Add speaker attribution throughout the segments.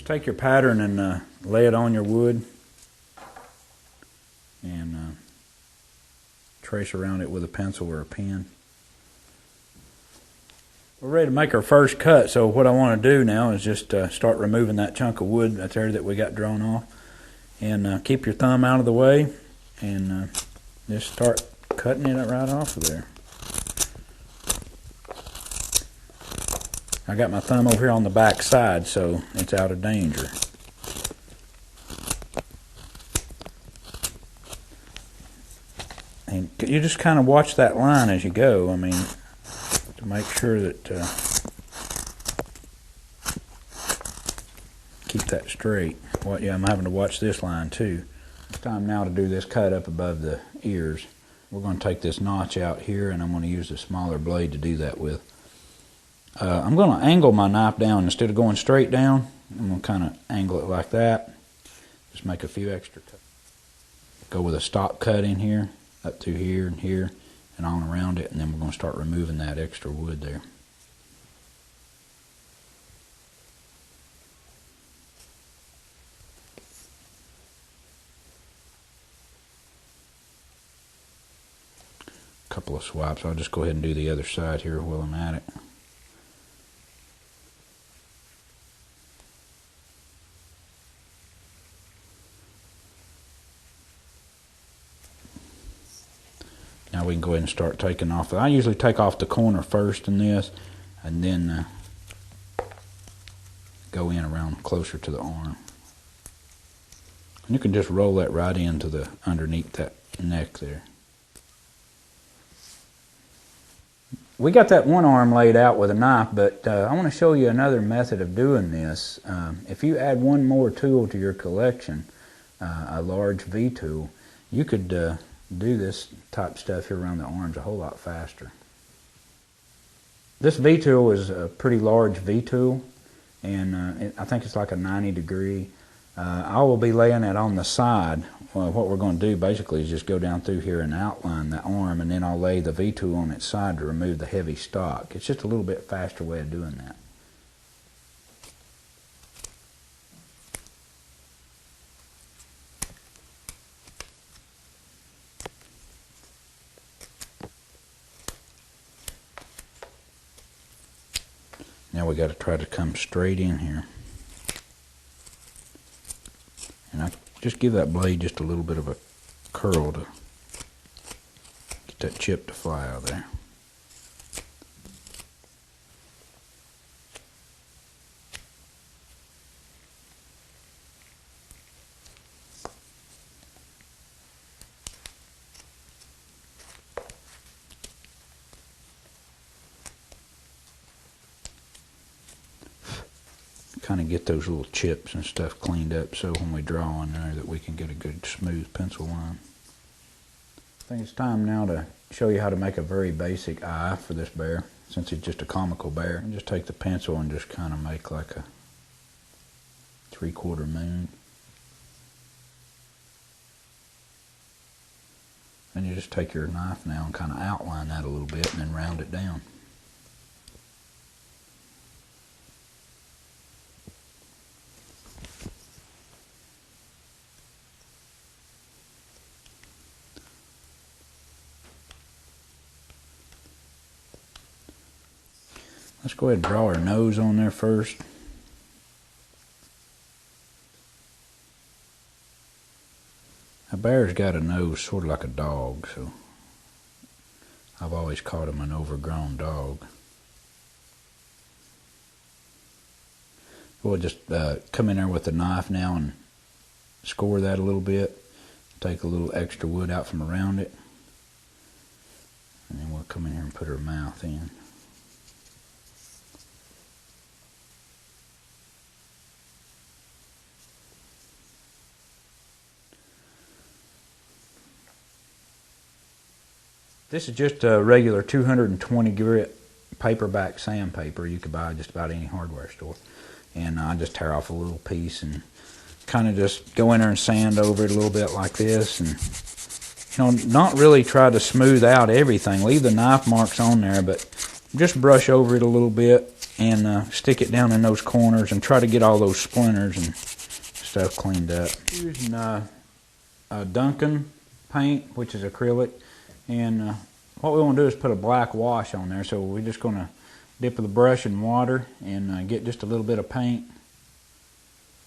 Speaker 1: Just take your pattern and lay it on your wood and trace around it with a pencil or a pen. We're ready to make our first cut, so what I want to do now is just start removing that chunk of wood that's there that we got drawn off. And keep your thumb out of the way and just start cutting it right off of there. I got my thumb over here on the back side, so it's out of danger. And you just kind of watch that line as you go. I mean, to make sure that keep that straight. Well, yeah, I'm having to watch this line too. It's time now to do this cut up above the ears. We're going to take this notch out here, and I'm going to use a smaller blade to do that with. I'm going to angle my knife down instead of going straight down. I'm going to kind of angle it like that. Just make a few extra cuts. Go with a stop cut in here, up through here and here, and on around it, and then we're going to start removing that extra wood there. A couple of swipes. I'll just go ahead and do the other side here while I'm at it. Now we can go ahead and start taking off. I usually take off the corner first in this, and then go in around closer to the arm. And you can just roll that right into the underneath that neck there. We got that one arm laid out with a knife, but I want to show you another method of doing this. If you add one more tool to your collection, a large V tool, you could do this type stuff here around the arms a whole lot faster. This V tool is a pretty large V tool, and I think it's like a 90-degree. I will be laying it on the side. Well, what we're going to do basically is just go down through here and outline the arm, and then I'll lay the V tool on its side to remove the heavy stock. It's just a little bit faster way of doing that. Now we got to try to come straight in here. And I just give that blade just a little bit of a curl to get that chip to fly out of there. Kind of get those little chips and stuff cleaned up so when we draw in there that we can get a good smooth pencil line. I think it's time now to show you how to make a very basic eye for this bear, since it's just a comical bear. And just take the pencil and just kind of make like a 3/4 moon. And you just take your knife now and kind of outline that a little bit and then round it down. Let's go ahead and draw our nose on there first. A bear's got a nose sort of like a dog, so I've always called him an overgrown dog. We'll just come in there with the knife now and score that a little bit. Take a little extra wood out from around it. And then we'll come in here and put her mouth in. This is just a regular 220 grit paperback sandpaper you could buy at just about any hardware store. And I just tear off a little piece and kind of just go in there and sand over it a little bit like this. And, you know, not really try to smooth out everything. Leave the knife marks on there, but just brush over it a little bit and stick it down in those corners and try to get all those splinters and stuff cleaned up. Using Duncan paint, which is acrylic, and what we want to do is put a black wash on there. So we're just going to dip the brush in water and get just a little bit of paint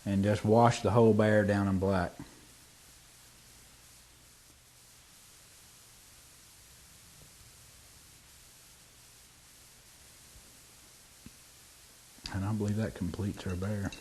Speaker 1: and just wash the whole bear down in black. And I believe that completes our bear.